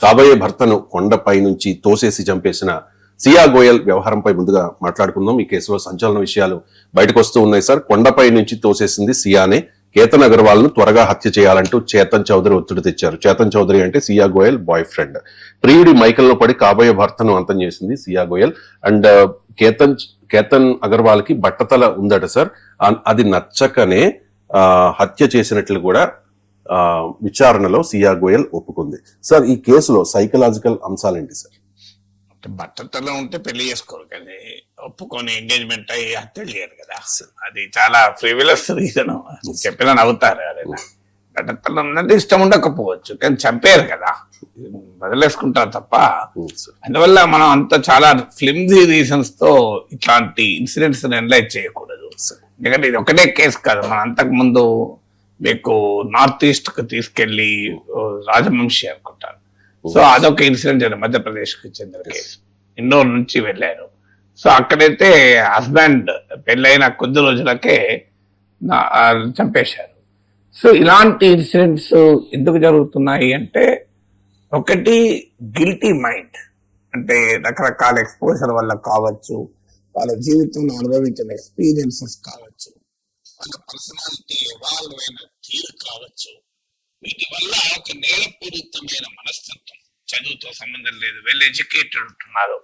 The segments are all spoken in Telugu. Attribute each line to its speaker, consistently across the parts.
Speaker 1: కాబోయే భర్తను కొండపై నుంచి తోసేసి చంపేసిన సియా గోయల్ వ్యవహారంపై ముందుగా మాట్లాడుకుందాం. ఈ కేసులో సంచలన విషయాలు బయటకు వస్తూ ఉన్నాయి సార్. కొండపై నుంచి తోసేసింది సియానే. కేతన్ అగర్వాల్ ను త్వరగా హత్య చేయాలంటూ చేతన్ చౌదరి ఒత్తిడి తెచ్చారు. చేతన్ చౌదరి అంటే సియా గోయల్ బాయ్ ఫ్రెండ్. ప్రియుడి మైకల్ లో పడి కాబోయే భర్తను అంతం చేసింది సియా గోయల్. అండ్ కేతన్ అగర్వాల్ కి బట్టతల ఉందట సార్. అది నచ్చకనే హత్య చేసినట్లు కూడా విచారణలో సియా గోయల్ ఒప్పుకుంది. సార్ ఈ కేసులో సైకలాజికల్ అంశాలేంటి సార్?
Speaker 2: బట్టతలో ఉంటే పెళ్లి చేసుకోరు, కానీ ఒప్పుకొని ఎంగేజ్మెంట్ అయ్యి హత్యలు చేయరు కదా. అది చాలా ఫ్రివిలస్ రీజన్. చెప్పినా నవ్వుతారు. అదేనా బట్టతలో ఉందంటే ఇష్టం ఉండకపోవచ్చు, కానీ చంపారు కదా, వదిలేసుకుంటారు తప్ప. అందువల్ల మనం అంత చాలా ఫ్లిమ్జీ రీజన్స్ తో ఇట్లాంటి ఇన్సిడెంట్స్ అనలైజ్ చేయకూడదు. ఎందుకంటే ఇది ఒకటే కేసు కాదు. మనం అంతకు ముందు మీకు నార్త్ ఈస్ట్ కు తీసుకెళ్లి రాజవంశీ అనుకుంటారు. సో అదొక ఇన్సిడెంట్ జరిగింది, మధ్యప్రదేశ్ కి చెందిన కేసు. ఇండోర్ నుంచి వెళ్ళారు. సో అక్కడైతే హస్బెండ్ పెళ్ళైన కొద్ది రోజులకే చంపేశారు. సో ఇలాంటి ఇన్సిడెంట్స్ ఎందుకు జరుగుతున్నాయి అంటే, ఒకటి గిల్టీ మైండ్, అంటే రకరకాల ఎక్స్పోజర్ వల్ల కావచ్చు, వాళ్ళ జీవితంలో అనుభవించిన ఎక్స్పీరియన్సెస్ కావచ్చు, వాళ్ళ పర్సనాలిటీ ఎవాల్వ్ అయిన తీరు కావచ్చు. వీటి వల్ల ఒక నేరపూరితమైన మనస్తత్వం, చదువుతో సంబంధం లేదు, వెల్ ఎడ్యుకేటెడ్ ఉంటున్నారు,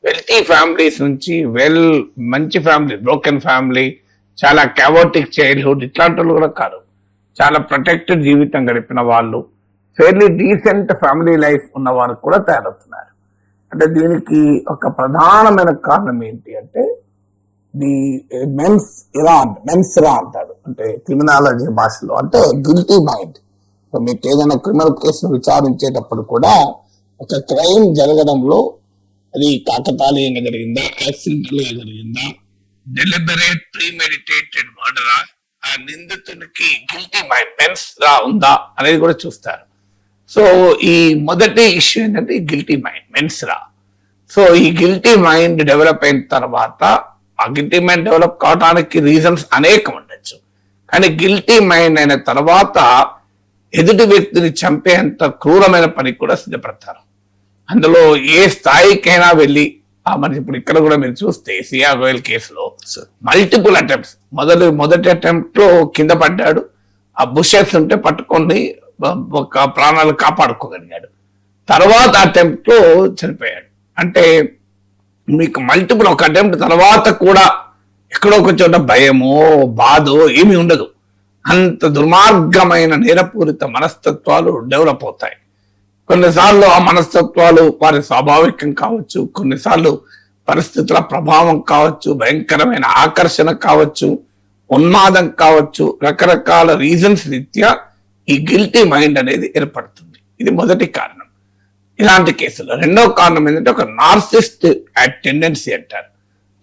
Speaker 2: వెల్తీ ఫ్యామిలీస్ నుంచి మంచి ఫ్యామిలీ, బ్రోకెన్ ఫ్యామిలీ, చాలా క్యావోటిక్ చైల్డ్హుడ్, ఇట్లాంటి వాళ్ళు కూడా కాదు, చాలా ప్రొటెక్టెడ్ జీవితం గడిపిన వాళ్ళు, ఫెయిర్లీ డీసెంట్ ఫ్యామిలీ లైఫ్ ఉన్న వారు కూడా తయారవుతున్నారు. అంటే దీనికి ఒక ప్రధానమైన కారణం ఏంటి అంటే, ది మెన్స్ రా అంటారు, అంటే క్రిమినాలజీ భాషలో, అంటే గిల్టీ మైండ్. మీకు ఏదైనా క్రిమినల్ కేసును విచారించేటప్పుడు కూడా ఒక క్రైమ్ జరగడంలో అది కాకతాళీయంగా జరిగిందా, యాక్సిడెంటల్ గా జరిగిందా, డెలిబరేట్ ప్రీమెడిటేటెడ్ మర్డరా, ఆ నిందితునికి గిల్టీ మైండ్ మెన్స్ రా ఉందా అనేది కూడా చూస్తారు. సో ఈ మొదటి ఇష్యూ ఏంటంటే గిల్టీ మైండ్, మెన్స్ రా. సో ఈ గిల్టీ మైండ్ డెవలప్ అయిన తర్వాత, ఆ గిల్టీ మైండ్ డెవలప్ కావడానికి రీజన్స్ అనేకం ఉండొచ్చు, కానీ గిల్టీ మైండ్ అయిన తర్వాత ఎదుటి వ్యక్తిని చంపేంత క్రూరమైన పని కూడా సిద్ధపడతారు. అందులో ఏ స్థాయికైనా వెళ్ళి మరి ఇప్పుడు ఇక్కడ కూడా మీరు చూస్తే సియా గోయల్ కేసులో మల్టిపుల్ అటెంప్ట్స్. మొదటి అటెంప్ట్ లో కింద పడ్డాడు, ఆ బుషెస్ ఉంటే పట్టుకొని ఒక ప్రాణాలు కాపాడుకోగలిగాడు. తర్వాత అటెంప్ట్ లో చనిపోయాడు. అంటే మీకు మల్టిపుల్, ఒక అటెంప్ట్ తర్వాత కూడా ఎక్కడో ఒక చోట భయమో బాధో ఏమీ ఉండదు. అంత దుర్మార్గమైన నేరపూరిత మనస్తత్వాలు డెవలప్ అవుతాయి. కొన్నిసార్లు ఆ మనస్తత్వాలు వారి స్వాభావికం కావచ్చు, కొన్నిసార్లు పరిస్థితుల ప్రభావం కావచ్చు, భయంకరమైన ఆకర్షణ కావచ్చు, ఉన్మాదం కావచ్చు, రకరకాల రీజన్స్ రీత్యా ఈ గిల్టీ మైండ్ అనేది ఏర్పడుతుంది. ఇది మొదటి కారణం ఇలాంటి కేసులో. రెండో కారణం ఏంటంటే ఒక నార్సిస్ట్ టెండెన్సీ అంటారు.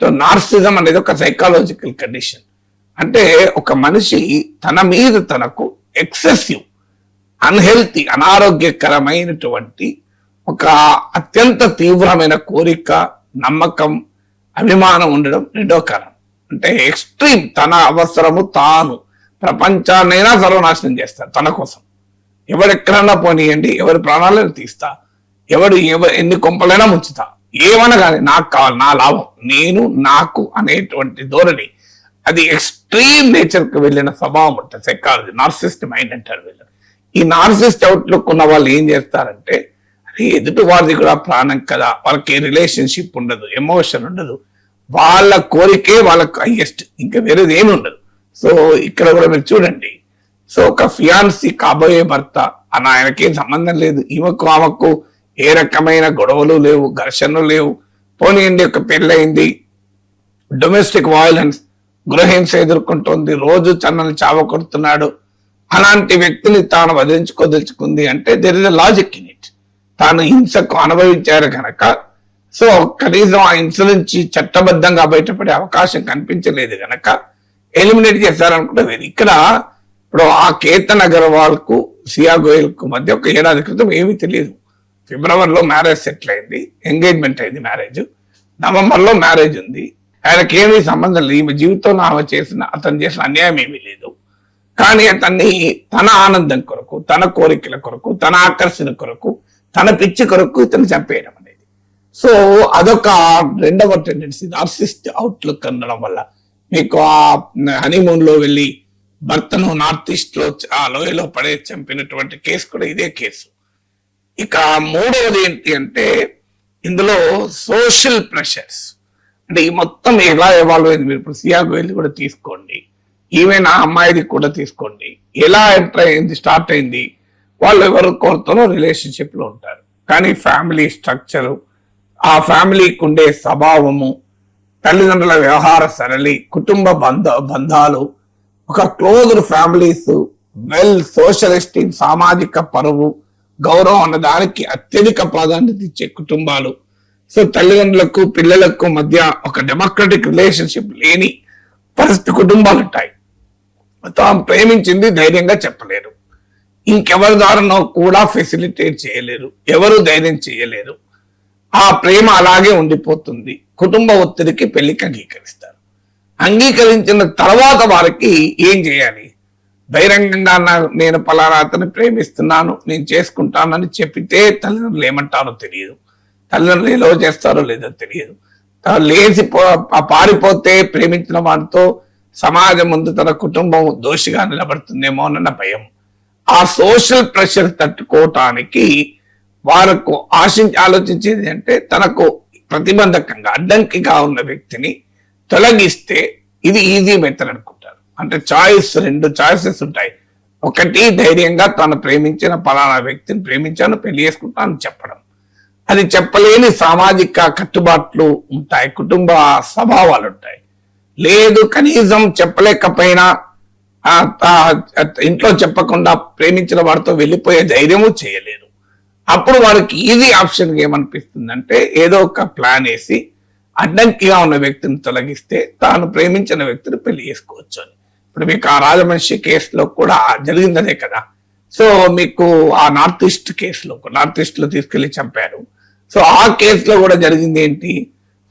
Speaker 2: సో నార్సిజం అనేది ఒక సైకాలజికల్ కండిషన్. అంటే ఒక మనిషి తన మీద తనకు ఎక్సెసివ్, అన్హెల్తీ, అనారోగ్యకరమైనటువంటి ఒక అత్యంత తీవ్రమైన కోరిక, నమ్మకం, అభిమానం ఉండడం రెండో కారణం. అంటే ఎక్స్ట్రీమ్, తన అవసరము తాను ప్రపంచాన్నైనా సర్వనాశనం చేస్తారు తన కోసం. ఎవరెక్కడన్నా పోనీయండి, ఎవరి ప్రాణాలను తీస్తా, ఎవడు ఎన్ని కొంపలైనా ముంచుతా, ఏమన్నా కానీ నాకు కావాలి, నా లాభం, నేను నాకు అనేటువంటి ధోరణి, అది ఎక్స్ట్రీమ్ నేచర్ కు వెళ్ళిన స్వభావం ఉంటుంది. సైకాలజీ నార్సిస్ట్ మైండ్ అంటారు వీళ్ళు. ఈ నార్సిస్ట్ అవుట్లుక్ ఉన్న వాళ్ళు ఏం చేస్తారంటే, అరే ఎదుటి వారిది కూడా ప్రాణం కదా, వాళ్ళకి రిలేషన్షిప్ ఉండదు, ఎమోషన్ ఉండదు, వాళ్ళ కోరికే వాళ్ళకు హైయెస్ట్, ఇంకా వేరేది ఏమి ఉండదు. సో ఇక్కడ కూడా మీరు చూడండి, సో ఒక ఫియాన్సీ, కాబోయే భర్త అని ఆయనకేం సంబంధం లేదు, ఆమెకు ఏ రకమైన గొడవలు లేవు, ఘర్షణలు లేవు. పోనీయండి, ఒక పెళ్ళయింది, డొమెస్టిక్ వైలెన్స్, గృహహింస ఎదుర్కొంటుంది, రోజు చన్నని చావ కొడుతున్నాడు, అలాంటి వ్యక్తిని తాను వదిలించుకోదలుచుకుంది అంటే there is a logic in it. తాను హింసకు అనుభవించారు కనుక, సో కనీసం ఆ హింస నుంచి చట్టబద్ధంగా బయటపడే అవకాశం కనిపించలేదు కనుక ఎలిమినేట్ చేశారనుకుంటే వేరు. ఇక్కడ ఇప్పుడు ఆ కేతన్ అగర్వాల్ కు సియా గోయల్ కు మధ్య ఒక ఏడాది క్రితం ఏమీ తెలియదు. ఫిబ్రవరిలో మ్యారేజ్ సెటిల్ అయింది, ఎంగేజ్మెంట్ అయింది, మ్యారేజ్ నవంబర్లో మ్యారేజ్ ఉంది. ఆయనకి ఏమీ సంబంధం లేదు, ఈమె జీవితంలో అతను చేసిన అన్యాయం ఏమీ లేదు. కానీ అతన్ని తన ఆనందం కొరకు, తన కోరికల కొరకు, తన ఆకర్షణ కొరకు, తన పిచ్చి కొరకు ఇతను చంపేయడం అనేది. సో అదొక రెండవ టెండెన్సీ, నార్సిస్ట్ అవుట్లుక్ ఉండడం వల్ల మీకు ఆ హనీమూన్ లో వెళ్ళి భర్తను నార్త్ ఈస్ట్ లో ఆ లోయలో పడే చంపినటువంటి కేసు కూడా ఇదే కేసు. ఇక మూడవది ఏంటి అంటే ఇందులో సోషల్ ప్రెషర్స్. అంటే ఈ మొత్తం ఎలా ఎవాల్వ్ అయింది, మీరు ఇప్పుడు సియా గోయల్ కూడా తీసుకోండి, ఈవెన్ ఆ అమ్మాయిది కూడా తీసుకోండి, ఎలా ఎంటర్ అయింది, స్టార్ట్ అయింది. వాళ్ళు ఎవరు కోరుతారో రిలేషన్షిప్ లో ఉంటారు, కానీ ఫ్యామిలీ స్ట్రక్చరు, ఆ ఫ్యామిలీకి ఉండే స్వభావము, తల్లిదండ్రుల వ్యవహార సరళి, కుటుంబ బంధాలు, ఒక closed families, well social esteem, సామాజిక పరువు, గౌరవం అన్న దానికి అత్యధిక ప్రాధాన్యత ఇచ్చే కుటుంబాలు. సో తల్లిదండ్రులకు పిల్లలకు మధ్య ఒక డెమోక్రటిక్ రిలేషన్షిప్ లేని పరిస్థితి కుటుంబాలు ఉంటాయి. తాము ప్రేమించింది ధైర్యంగా చెప్పలేరు, ఇంకెవరి ద్వారానో కూడా ఫెసిలిటేట్ చేయలేరు, ఎవరు ధైర్యం చేయలేరు. ఆ ప్రేమ అలాగే ఉండిపోతుంది. కుటుంబ ఒత్తిడికి పెళ్లికి అంగీకరిస్తారు. అంగీకరించిన తర్వాత వారికి ఏం చేయాలి? బహిరంగంగా నేను పలానా అతను ప్రేమిస్తున్నాను, నేను చేసుకుంటానని చెప్పితే తల్లిదండ్రులు ఏమంటారో తెలియదు, తల్లిదండ్రులు ఎలా చేస్తారో లేదో తెలియదు. లేచి పారిపోతే ప్రేమించిన వారితో సమాజం ముందు తన కుటుంబం దోషిగా నిలబడుతుందేమో అన్న భయం. ఆ సోషల్ ప్రెషర్ తట్టుకోవటానికి వారికి ఆలోచించేది అంటే తనకు ప్రతిబంధకంగా అడ్డంకిగా ఉన్న వ్యక్తిని తొలగిస్తే ఇది ఈజీ మెథడ్ అనుకుంటారు. అంటే రెండు చాయిసెస్ ఉంటాయి. ఒకటి, ధైర్యంగా తను ప్రేమించిన పలానా వ్యక్తిని ప్రేమించాను, పెళ్లి చేసుకుంటాను చెప్పడం. అది చెప్పలేని సామాజిక కట్టుబాట్లు ఉంటాయి, కుటుంబ స్వభావాలు ఉంటాయి. లేదు, కనీసం చెప్పలేకపోయినా ఇంట్లో చెప్పకుండా ప్రేమించిన వాడితో వెళ్ళిపోయే ధైర్యము చేయలేరు. అప్పుడు వారికి ఈజీ ఆప్షన్ ఏమనిపిస్తుందంటే ఏదో ఒక ప్లాన్ వేసి అడ్డంకిగా ఉన్న వ్యక్తిని తొలగిస్తే తాను ప్రేమించిన వ్యక్తిని పెళ్లి చేసుకోవచ్చు అని. ఇప్పుడు మీకు ఆ రాజమనిషి కేసులో కూడా జరిగిందనే కదా. సో మీకు ఆ నార్త్ ఈస్ట్ లో తీసుకెళ్లి చంపారు. సో ఆ కేసులో కూడా జరిగింది ఏంటి?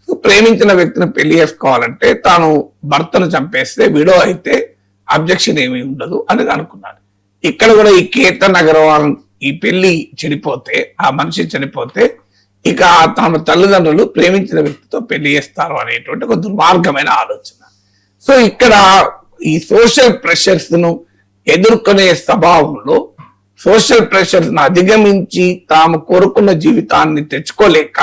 Speaker 2: ప్రేమించిన వ్యక్తిని పెళ్లి చేసుకోవాలంటే తాను భర్తను చంపేస్తే విడో అయితే అబ్జెక్షన్ ఏమీ ఉండదు అని అనుకున్నాడు. ఇక్కడ కూడా ఈ కేతన్ అగర్వాల్ ఈ పెళ్లి చెడిపోతే, ఆ మనిషి చనిపోతే ఇక తమ తల్లిదండ్రులు ప్రేమించిన వ్యక్తితో పెళ్లి చేస్తారు అనేటువంటి ఒక దుర్మార్గమైన ఆలోచన. సో ఇక్కడ ఈ సోషల్ ప్రెషర్స్ ను ఎదుర్కొనే స్వభావంలో సోషల్ ప్రెషర్స్ ను అధిగమించి తాము కోరుకున్న జీవితాన్ని తెచ్చుకోలేక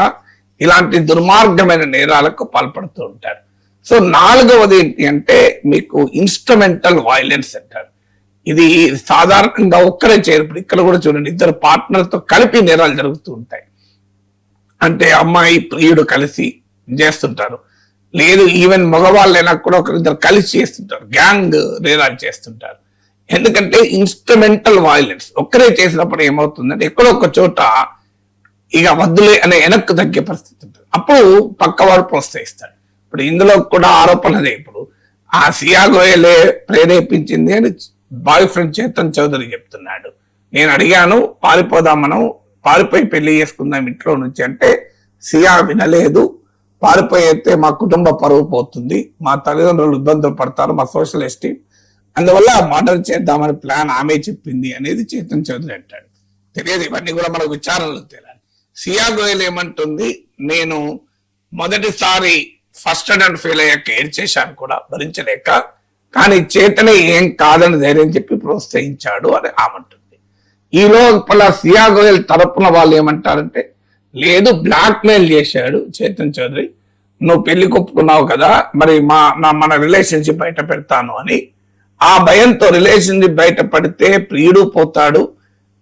Speaker 2: ఇలాంటి దుర్మార్గమైన నేరాలకు పాల్పడుతూ ఉంటారు. సో నాలుగవది ఏంటి అంటే మీకు ఇన్స్ట్రుమెంటల్ వైలెన్స్ అంటారు. ఇది సాధారణంగా ఒక్కరే చేయరు. ఇక్కడ కూడా చూడండి, ఇద్దరు పార్ట్నర్తో కలిపి నేరాలు జరుగుతూ ఉంటాయి. అంటే అమ్మాయి ప్రియుడు కలిసి చేస్తుంటారు, లేదు ఈవెన్ మగవాళ్ళైనా కూడా ఒకరిద్దరు కలిసి చేస్తుంటారు, గ్యాంగ్ నేరాలు చేస్తుంటారు. ఎందుకంటే ఇన్స్ట్రుమెంటల్ వైలెన్స్ ఒక్కరే చేసినప్పుడు ఏమవుతుందంటే ఎక్కడో ఒక చోట ఇక వద్దులే అనే వెనక్కు తగ్గే పరిస్థితి ఉంటుంది. అప్పుడు పక్కవాడు ప్రోత్సహిస్తాడు. ఇప్పుడు ఇందులో కూడా ఆరోపణ అదే. ఇప్పుడు ఆ సియా గోయలే ప్రేరేపించింది అని బాయ్ ఫ్రెండ్ చేతన్ చౌదరి చెప్తున్నాడు. నేను అడిగాను పారిపోయి పెళ్లి చేసుకుందాం ఇంట్లో నుంచి అంటే సియా వినలేదు. పారిపోయితే మా కుటుంబ పరువు పోతుంది, మా తల్లిదండ్రులు ఇబ్బందులు పడతారు, మా సోషల్ ఎస్టీమ్, అందువల్ల మర్డర్ చేద్దామని ప్లాన్ ఆమె చెప్పింది అనేది చేతన్ చౌదరి అంటాడు. తెలియదు, ఇవన్నీ కూడా మనకు విచారణలో తెలియాలి. సియా గోయల్ ఏమంటుంది, నేను మొదటిసారి ఫస్ట్ అండ్ ఫెయిల్ అయ్యాక ఏడ్చేశాను కూడా భరించలేక, కానీ చేతనే ఏం కాదని ధైర్యం చెప్పి ప్రోత్సహించాడు అని ఆమంటుంది. ఈ లోపల సియా గోయల్ తరపున వాళ్ళు ఏమంటారంటే లేదు, బ్లాక్ మెయిల్ చేశాడు చేతన్ చౌదరి, నువ్వు పెళ్లి కొప్పుకున్నావు కదా, మరి మన రిలేషన్షిప్ బయట పెడతాను అని. ఆ భయంతో రిలేషన్షిప్ బయట పడితే ప్రియుడు పోతాడు,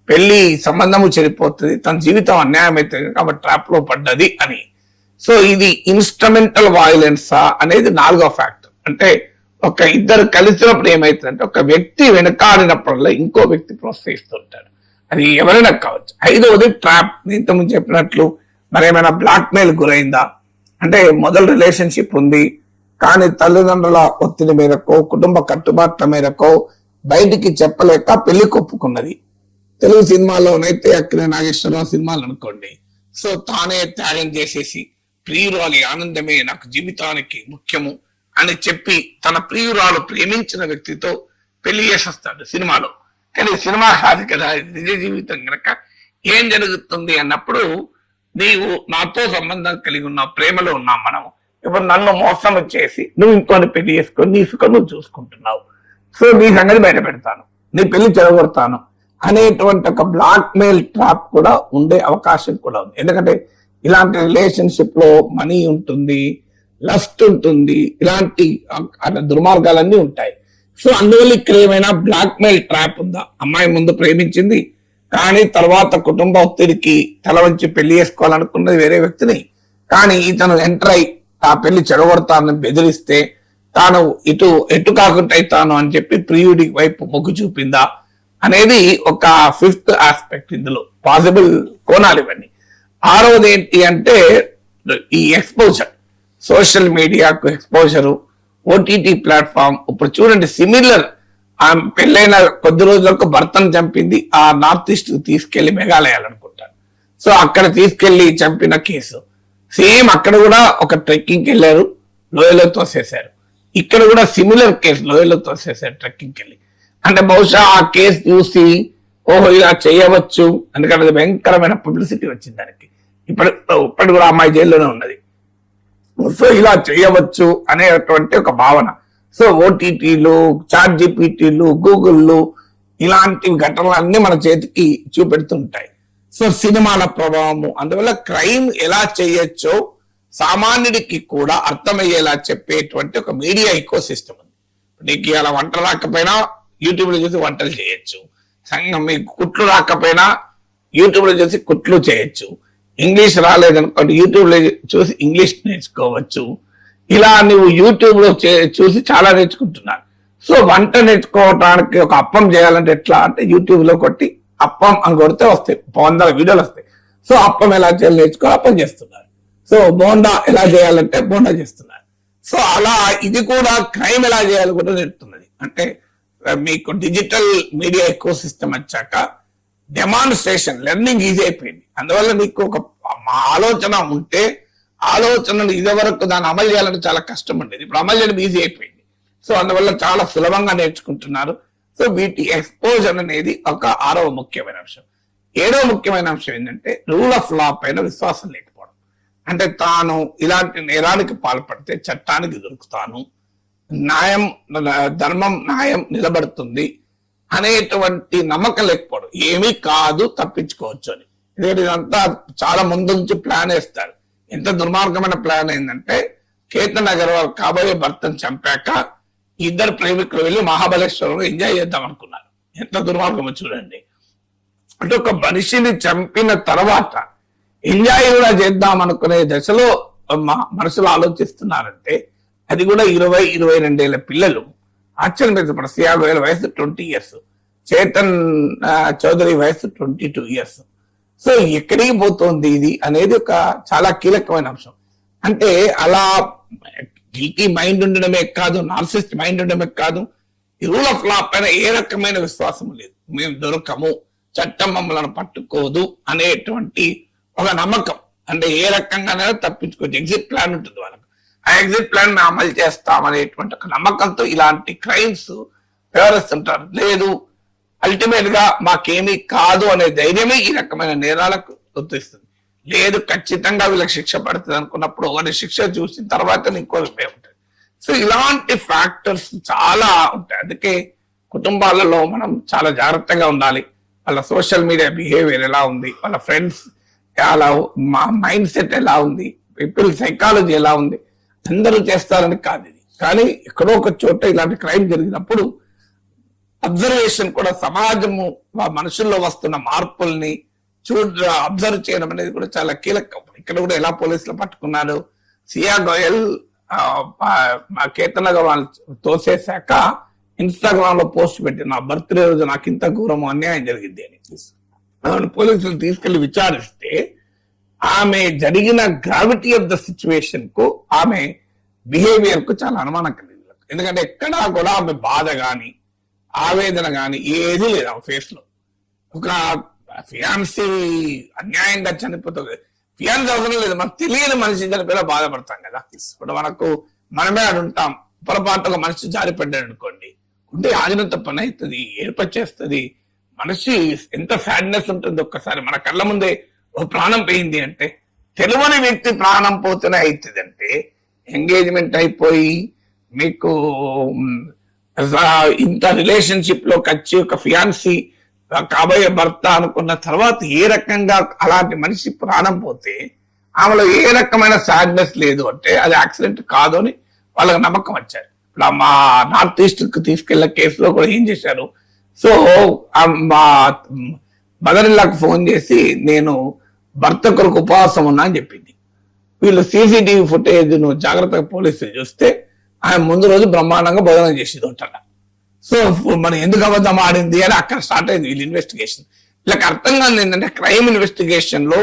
Speaker 2: పెళ్లి సంబంధము చెడిపోతుంది, తన జీవితం అన్యాయం అవుతుంది కాబట్టి ట్రాప్ లో పడ్డది అని. సో ఇది ఇన్స్ట్రుమెంటల్ వైలెన్సా అనేది నాలుగో ఫ్యాక్టర్. అంటే ఒక ఇద్దరు కలిసినప్పుడు ఏమైతుందంటే ఒక వ్యక్తి వెనకాడినప్పుడల్లా ఇంకో వ్యక్తి ప్రోత్సహిస్తుంటాడు, అది ఎవరైనా కావచ్చు. ఐదవది ట్రాప్. ఇంతకుముందు చెప్పినట్లు మరేమైనా బ్లాక్ మెయిల్ గురైందా అంటే మొదలు రిలేషన్షిప్ ఉంది కానీ తల్లిదండ్రుల ఒత్తిడి మేరకు కుటుంబ కట్టుబాట్ల మేరకు బయటికి చెప్పలేక పెళ్లి కొప్పుకున్నది. తెలుగు సినిమాలోనైతే అక్కినే నాగేశ్వరరావు సినిమాలు అనుకోండి, సో తానే త్యాగం చేసేసి ప్రియురాలి ఆనందమే నాకు జీవితానికి ముఖ్యము అని చెప్పి తన ప్రియురాలు ప్రేమించిన వ్యక్తితో పెళ్లి చేసేస్తాడు సినిమాలో. కానీ సినిమా కాదు కదా, నిజ జీవితం కనుక ఏం జరుగుతుంది అన్నప్పుడు నీవు నాతో సంబంధం కలిగి ఉన్నావు, ప్రేమలో ఉన్నాం మనం. ఇప్పుడు నన్ను మోసం చేసి నువ్వు ఇంకోని పెళ్లి చేసుకొని నీ సుఖం నువ్వు చూసుకుంటున్నావు, సో నీ సంగతి బయట పెడతాను, నీ పెళ్లి చెడగొడతాను అనేటువంటి ఒక బ్లాక్ మెయిల్ ట్రాప్ కూడా ఉండే అవకాశం కూడా ఉంది. ఎందుకంటే ఇలాంటి రిలేషన్షిప్ లో మనీ ఉంటుంది, లస్ట్ ఉంటుంది, ఇలాంటి దుర్మార్గాలన్నీ ఉంటాయి. సో అందువల్ల ఇక్కడ ఏమైనా బ్లాక్ మెయిల్ ట్రాప్ ఉందా? అమ్మాయి ముందు ప్రేమించింది కానీ తర్వాత కుటుంబ ఒత్తిడికి తల వంచి పెళ్లి చేసుకోవాలనుకున్నది వేరే వ్యక్తిని, కానీ ఇతను ఎంటర్ అయి ఆ పెళ్లి చెడగొడతానని బెదిరిస్తే తాను ఎటు కాకుండా అవుతాను అని చెప్పి ప్రియుడి వైపు మొగ్గు చూపిందా అనేది ఒక ఫిఫ్త్ ఆస్పెక్ట్. ఇందులో పాసిబుల్ కోణాలు ఇవన్నీ. ఆరవది ఏంటి అంటే ఈ ఎక్స్పోజర్, సోషల్ మీడియాకు ఎక్స్పోజరు, ఓటీటీ ప్లాట్ఫామ్. ఇప్పుడు చూడండి, సిమిలర్ పెళ్ళైన కొద్ది రోజులకు భర్తను చంపింది ఆ నార్త్ ఈస్ట్ తీసుకెళ్లి మేఘాలయాలనుకుంటాను. సో అక్కడ తీసుకెళ్లి చంపిన కేసు సేమ్. అక్కడ కూడా ఒక ట్రెక్కింగ్కి వెళ్ళారు, లోయలో తోసేశారు. ఇక్కడ కూడా సిమిలర్ కేసు, లోయలో తోసేశారు ట్రెక్కింగ్కి వెళ్ళి. అంటే బహుశా ఆ కేసు చూసి ఓహో ఇలా చేయవచ్చు, ఎందుకంటే అది భయంకరమైన పబ్లిసిటీ వచ్చింది దానికి. ఇప్పటి కూడా అమ్మాయి జైల్లోనే ఉన్నది. సో ఇలా చేయవచ్చు అనేటువంటి ఒక భావన. సో ఓటీటీలు, చాట్ జీపీటీలు, గూగుల్లు ఇలాంటి ఘటనలన్నీ మన చేతికి చూపెడుతుంటాయి. సో సినిమాల ప్రభావము, అందువల్ల క్రైమ్ ఎలా చేయొచ్చో సామాన్యుడికి కూడా అర్థమయ్యేలా చెప్పేటువంటి ఒక మీడియా ఈకో సిస్టమ్ ఉంది. నీకు ఇలా వంట రాకపోయినా యూట్యూబ్ లో చూసి వంటలు చేయొచ్చు, మీకు కుట్లు రాకపోయినా యూట్యూబ్ లో చూసి కుట్లు చేయొచ్చు, ఇంగ్లీష్ రాలేదనుకోండి యూట్యూబ్ లో చూసి ఇంగ్లీష్ నేర్చుకోవచ్చు. ఇలా నువ్వు యూట్యూబ్ లో చూసి చాలా నేర్చుకుంటున్నాను. సో వంట నేర్చుకోవడానికి ఒక అప్పం చేయాలంటే ఎట్లా అంటే యూట్యూబ్ లో కొట్టి అప్పం అని కొడితే వస్తాయి 100 వీడియోలు వస్తాయి. సో అప్పం ఎలా చేయాలి నేర్చుకో, అప్పం చేస్తున్నారు. సో బోండా ఎలా చేయాలంటే బోండా చేస్తున్నారు. సో అలా ఇది కూడా క్రైమ్ ఎలా చేయాలి కూడా నేర్పుతున్నది. అంటే మీకు డిజిటల్ మీడియా ఎకో సిస్టమ్ వచ్చాక డెమాన్స్ట్రేషన్, లెర్నింగ్ ఈజీ అయిపోయింది. అందువల్ల నీకు ఒక ఆలోచన ఉంటే ఆలోచనలు ఇదివరకు దాన్ని అమలు చేయాలంటే చాలా కష్టం ఉండేది, ఇప్పుడు అమలు చేయడం ఈజీ అయిపోయింది. సో అందువల్ల చాలా సులభంగా నేర్చుకుంటున్నారు. సో వీటి ఎక్స్పోజర్ అనేది ఒక 6వ ముఖ్యమైన అంశం. 7వ ముఖ్యమైన అంశం ఏంటంటే రూల్ ఆఫ్ లా పైన విశ్వాసం లేకపోవడం. అంటే తాను ఇలాంటి నేరానికి పాల్పడితే చట్టానికి దొరుకుతాను, న్యాయం, ధర్మం, న్యాయం నిలబడుతుంది అనేటువంటి నమ్మకం లేకపోవడం. ఏమీ కాదు, తప్పించుకోవచ్చు అని. ఎందుకంటే ఇదంతా చాలా ముందు నుంచి ప్లాన్ వేస్తారు. ఎంత దుర్మార్గమైన ప్లాన్ ఏంటంటే కేతన్ అగర్వాల్ కాబోయే భర్తను చంపాక ఇద్దరు ప్రేమికులు వెళ్ళి మహాబలేశ్వరంలో ఎంజాయ్ చేద్దాం అనుకున్నారు. ఎంత దుర్మార్గమో చూడండి. అంటే ఒక మనిషిని చంపిన తర్వాత ఎంజాయ్ కూడా చేద్దాం అనుకునే దశలో మనసులో ఆలోచిస్తున్నారంటే అది కూడా 20-22 ఏళ్ల పిల్లలు. ఆశ్చర్యం ఇప్పుడు సియా గోయల్ వయసు 20 years, చేతన్ చౌదరి వయసు 22 years. సో ఎక్కడికి పోతుంది ఇది అనేది ఒక చాలా కీలకమైన అంశం. అంటే అలా గిల్టీ మైండ్ ఉండడమే కాదు, నార్సిస్ట్ మైండ్ ఉండడమే కాదు, ఈ రూల్ ఆఫ్ లా పైన ఏ రకమైన విశ్వాసం లేదు. మేము దొరకము, చట్టం మమ్మల్ని పట్టుకోదు అనేటువంటి ఒక నమ్మకం. అంటే ఏ రకంగానే తప్పించుకోవచ్చు. ఎగ్జిట్ ప్లాన్ ఉంటుంది వాళ్ళకి, ఆ ఎగ్జిట్ ప్లాన్ మేము అమలు చేస్తాం అనేటువంటి ఒక నమ్మకంతో ఇలాంటి క్రైమ్స్ వ్యవహరిస్తుంటారు. లేదు, అల్టిమేట్ గా మాకేమీ కాదు అనే ధైర్యమే ఈ రకమైన నేరాలకు గుర్తిస్తుంది. లేదు, ఖచ్చితంగా వీళ్ళకి శిక్ష పడుతుంది అనుకున్నప్పుడు ఒకటి శిక్ష చూసిన తర్వాత ఇంకో విషయం ఉంటుంది. సో ఇలాంటి ఫ్యాక్టర్స్ చాలా ఉంటాయి. అందుకే కుటుంబాలలో మనం చాలా జాగ్రత్తగా ఉండాలి. వాళ్ళ సోషల్ మీడియా బిహేవియర్ ఎలా ఉంది, వాళ్ళ ఫ్రెండ్స్ అలా మైండ్ సెట్ ఎలా ఉంది, పీపుల్ సైకాలజీ ఎలా ఉంది. అందరూ చేస్తారని కాదు ఇది, కానీ ఎక్కడో ఒక చోట ఇలాంటి క్రైమ్ జరిగినప్పుడు అబ్జర్వేషన్ కూడా, సమాజము మనుషుల్లో వస్తున్న మార్పుల్ని అబ్జర్వ్ చేయడం అనేది కూడా చాలా కీలకం. ఇక్కడ కూడా ఎలా పోలీసులు పట్టుకున్నారు, సియా గోయల్ కేతన్ అగర్వాల్ తోసేశాక ఇన్స్టాగ్రామ్ లో పోస్ట్ పెట్టి నా బర్త్డే రోజు నాకు ఇంత ఘోరము అన్యాయం జరిగింది అని పోలీసులు తీసుకెళ్లి విచారిస్తే ఆమె జరిగిన గ్రావిటీ ఆఫ్ ద సిచ్యువేషన్ కు, ఆమె బిహేవియర్ కు చాలా అనుమానం కలిగింది. ఎందుకంటే ఎక్కడా కూడా ఆమె బాధ గాని ఆవేదన గాని ఏది లేదు ఆమె ఫేస్ లో. ఒక ఫియాన్సీ అన్యాయంగా చనిపోతుంది, ఫియాన్సీ అవసరం లేదు, మనకు తెలియని మనిషి చనిపోయినా బాధపడతాం కదా. ఇప్పుడు మనమే ఉంటాం, పొరపాటు ఒక మనిషి జారిపడ్డాడు అనుకోండి, ఉంటే ఆదినంత పని అవుతుంది, ఏర్పచ్చేస్తుంది, మనిషి ఎంత సాడ్నెస్ ఉంటుంది ఒక్కసారి మన కళ్ళ ముందే ఓ ప్రాణం పోయింది అంటే, తెలియని వ్యక్తి ప్రాణం పోతూనే అవుతుంది అంటే, ఎంగేజ్మెంట్ అయిపోయి మీకు ఇంత రిలేషన్షిప్ లోకి వచ్చి ఒక ఫియాన్సీ కాబోయే భర్త అనుకున్న తర్వాత ఏ రకంగా అలాంటి మనిషి ప్రాణం పోతే ఆమెలో ఏ రకమైన సాడ్నెస్ లేదు అంటే అది యాక్సిడెంట్ కాదు అని వాళ్ళకి నమ్మకం వచ్చారు. ఇప్పుడు మా నార్త్ ఈస్ట్ కు తీసుకెళ్లిన కేసులో కూడా ఏం చేశారు, సో మా మదర్ ఇన్ లాకి ఫోన్ చేసి నేను భర్త కొరకు ఉపవాసం ఉన్నా అని చెప్పింది. వీళ్ళు సీసీటీవీ ఫుటేజ్ ను జాగ్రత్తగా పోలీసులు చూస్తే ఆయన ముందు రోజు బ్రహ్మాండంగా భోజనం చేసేది ఉంటాడ. సో మనం ఎందుకు అబద్ధం ఆడింది అని అక్కడ స్టార్ట్ అయింది వీళ్ళు ఇన్వెస్టిగేషన్. వీళ్ళకి అర్థం కాదు ఏంటంటే క్రైమ్ ఇన్వెస్టిగేషన్ లో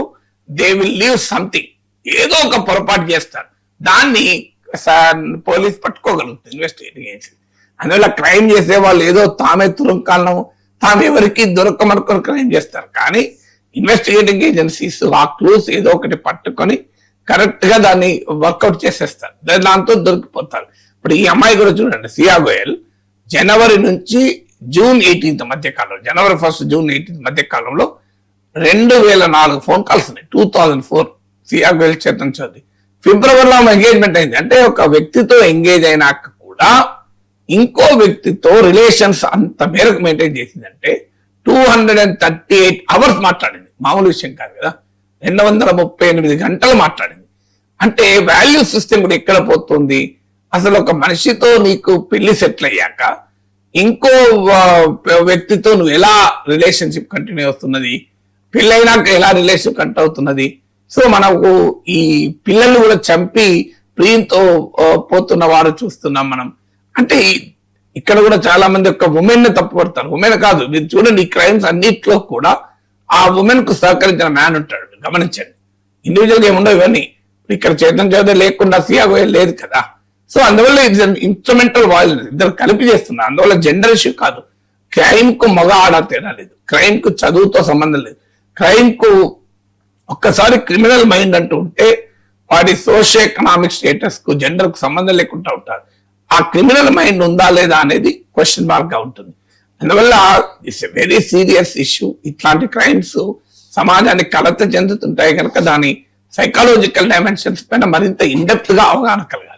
Speaker 2: దే విల్ లీవ్ సంథింగ్, ఏదో ఒక పొరపాటు చేస్తారు, దాన్ని పోలీస్ పట్టుకోగలుగుతుంది ఇన్వెస్టిగేషన్. అందువల్ల క్రైమ్ చేసే వాళ్ళు ఏదో తామే తురుంకాలను తాము ఎవరికి దొరకమనుకొని క్రైమ్ చేస్తారు, కానీ ఇన్వెస్టిగేటింగ్ ఏజెన్సీస్ ఆ క్లూస్ ఏదో ఒకటి పట్టుకొని కరెక్ట్ గా దాన్ని వర్కౌట్ చేసేస్తారు, దాంతో దొరికిపోతారు. ఇప్పుడు ఈ అమ్మాయి కూడా చూడండి, సియా గోయల్ జనవరి నుంచి జూన్ 18 మధ్య కాలంలో, జనవరి 1 జూన్ 18 మధ్య కాలంలో 2004 ఫోన్ కాల్స్ ఉన్నాయి. 2004 సియా గోయల్ చేతన్ చౌదరి. ఫిబ్రవరిలో ఎంగేజ్మెంట్ అయింది. అంటే ఒక వ్యక్తితో ఎంగేజ్ అయినాక కూడా ఇంకో వ్యక్తితో రిలేషన్స్ అంత మేరకు మెయింటైన్ చేసిందంటే 238 అవర్స్ మాట్లాడింది. మామూలు విషయం కాదు కదా, 238 గంటలు మాట్లాడింది. అంటే వాల్యూ సిస్టమ్ కూడా ఎక్కడ పోతుంది అసలు. ఒక మనిషితో నీకు పెళ్లి సెటిల్ అయ్యాక ఇంకో వ్యక్తితో నువ్వు ఎలా రిలేషన్షిప్ కంటిన్యూ అవుతున్నది, పెళ్ళైనాక ఎలా రిలేషన్ కంటిన్యూ అవుతున్నది. సో మనకు ఈ పిల్లల్ని కూడా చంపి ప్రియంతో పోతున్న వారు చూస్తున్నాం మనం. అంటే ఇక్కడ కూడా చాలా మంది ఒక ఉమెన్ ని తప్పుపడతారు. ఉమెన్ కాదు, మీరు చూడండి ఈ క్రైమ్స్ అన్నిట్లో కూడా ఆ ఉమెన్ కు సహకరించిన మ్యాన్ ఉంటాడు, గమనించండి. ఇండివిజువల్ గా ఏముండవు ఇవన్నీ. ఇక్కడ చేతన్ చౌదరి లేకుండా సియా గోయల్ లేదు కదా. సో అందువల్ల ఇది ఇన్స్ట్రుమెంటల్ వాయిలెన్స్, ఇద్దరు కలిపి చేస్తున్నారు. అందువల్ల జెండర్ ఇష్యూ కాదు. క్రైమ్ కు మగ ఆడ తేడా లేదు, క్రైమ్ కు చదువుతో సంబంధం లేదు. క్రైమ్ కు ఒక్కసారి క్రిమినల్ మైండ్ అంటూ ఉంటే వాడి సోషియో ఎకనామిక్ స్టేటస్ కు జెండర్ కు సంబంధం లేకుండా ఉంటారు. ఆ క్రిమినల్ మైండ్ ఉందా లేదా అనేది క్వశ్చన్ మార్క్ గా ఉంటుంది. అందువల్ల it's a very serious issue. ఇట్లాంటి క్రైమ్స్ సమాజానికి కలత చెందుతుంటాయి కనుక దాని సైకాలజికల్ డైమెన్షన్స్ పైన మరింత ఇన్డెప్త్ గా అవగాహన కలగాలి.